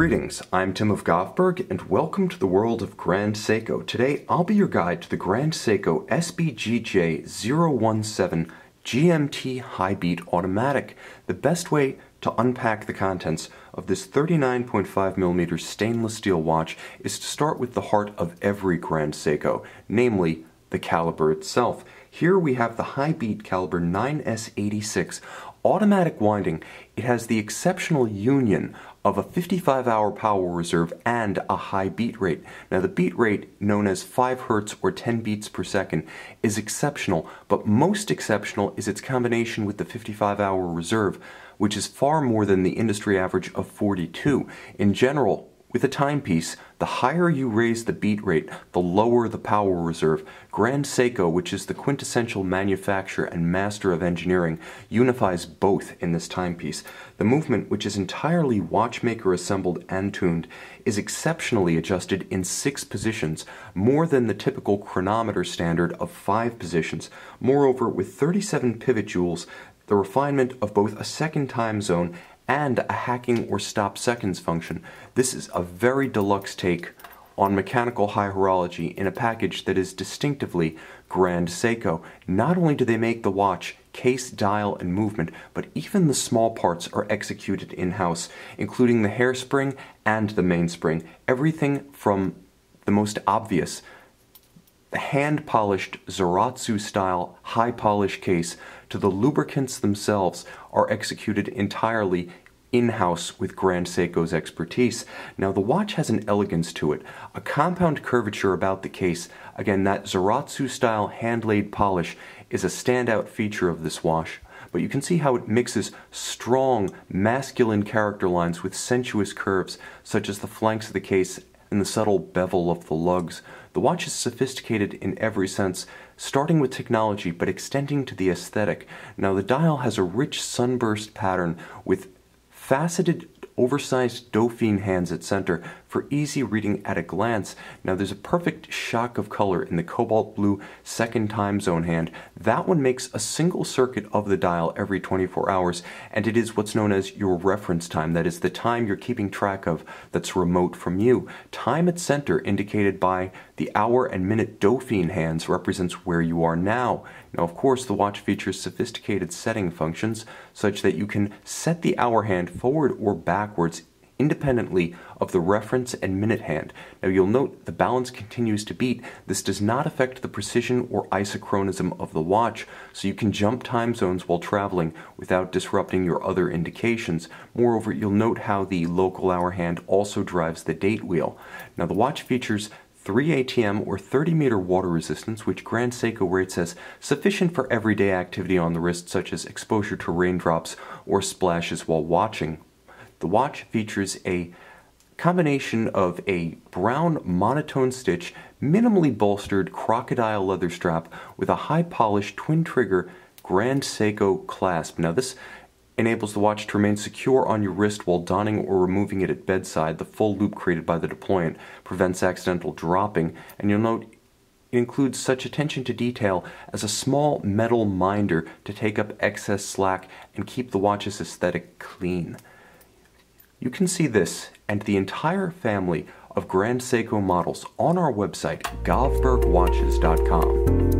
Greetings, I'm Tim of Govberg, and welcome to the world of Grand Seiko. Today, I'll be your guide to the Grand Seiko SBGJ017 GMT High Beat Automatic, the best way to unpack the contents of this 39.5mm stainless steel watch is to start with the heart of every Grand Seiko, namely the caliper itself. Here we have the high beat caliber 9S86 automatic winding. It has the exceptional union of a 55-hour power reserve and a high beat rate. Now the beat rate, known as 5 hertz or 10 beats per second, is exceptional, but most exceptional is its combination with the 55-hour reserve, which is far more than the industry average of 42. In general, with a timepiece, the higher you raise the beat rate, the lower the power reserve. Grand Seiko, which is the quintessential manufacturer and master of engineering, unifies both in this timepiece. The movement, which is entirely watchmaker assembled and tuned, is exceptionally adjusted in 6 positions, more than the typical chronometer standard of 5 positions. Moreover, with 37 pivot jewels, the refinement of both a second time zone and a hacking or stop seconds function. This is a very deluxe take on mechanical high horology in a package that is distinctively Grand Seiko. Not only do they make the watch, case, dial, and movement, but even the small parts are executed in-house, including the hairspring and the mainspring. Everything from the most obvious, the hand-polished Zaratsu-style high-polish case, to the lubricants themselves are executed entirely in-house with Grand Seiko's expertise. Now the watch has an elegance to it, a compound curvature about the case. Again, that Zaratsu-style hand-laid polish is a standout feature of this watch. But you can see how it mixes strong, masculine character lines with sensuous curves, such as the flanks of the case and the subtle bevel of the lugs. The watch is sophisticated in every sense, starting with technology but extending to the aesthetic. Now the dial has a rich sunburst pattern with faceted, oversized Dauphine hands at center for easy reading at a glance. Now there's a perfect shock of color in the cobalt blue second time zone hand. That one makes a single circuit of the dial every 24 hours, and it is what's known as your reference time. That is the time you're keeping track of that's remote from you. Time at center, indicated by the hour and minute Dauphine hands, represents where you are now. Now, of course, the watch features sophisticated setting functions such that you can set the hour hand forward or backwards independently of the reference and minute hand. Now you'll note the balance continues to beat. This does not affect the precision or isochronism of the watch, so you can jump time zones while traveling without disrupting your other indications. Moreover, you'll note how the local hour hand also drives the date wheel. Now the watch features 3 ATM or 30-meter water resistance, which Grand Seiko rates as sufficient for everyday activity on the wrist, such as exposure to raindrops or splashes while watching. The watch features a combination of a brown monotone stitch, minimally bolstered crocodile leather strap with a high-polished twin-trigger Grand Seiko clasp. Now this enables the watch to remain secure on your wrist while donning or removing it at bedside. The full loop created by the deployant prevents accidental dropping, and you'll note it includes such attention to detail as a small metal minder to take up excess slack and keep the watch's aesthetic clean. You can see this and the entire family of Grand Seiko models on our website, govbergwatches.com.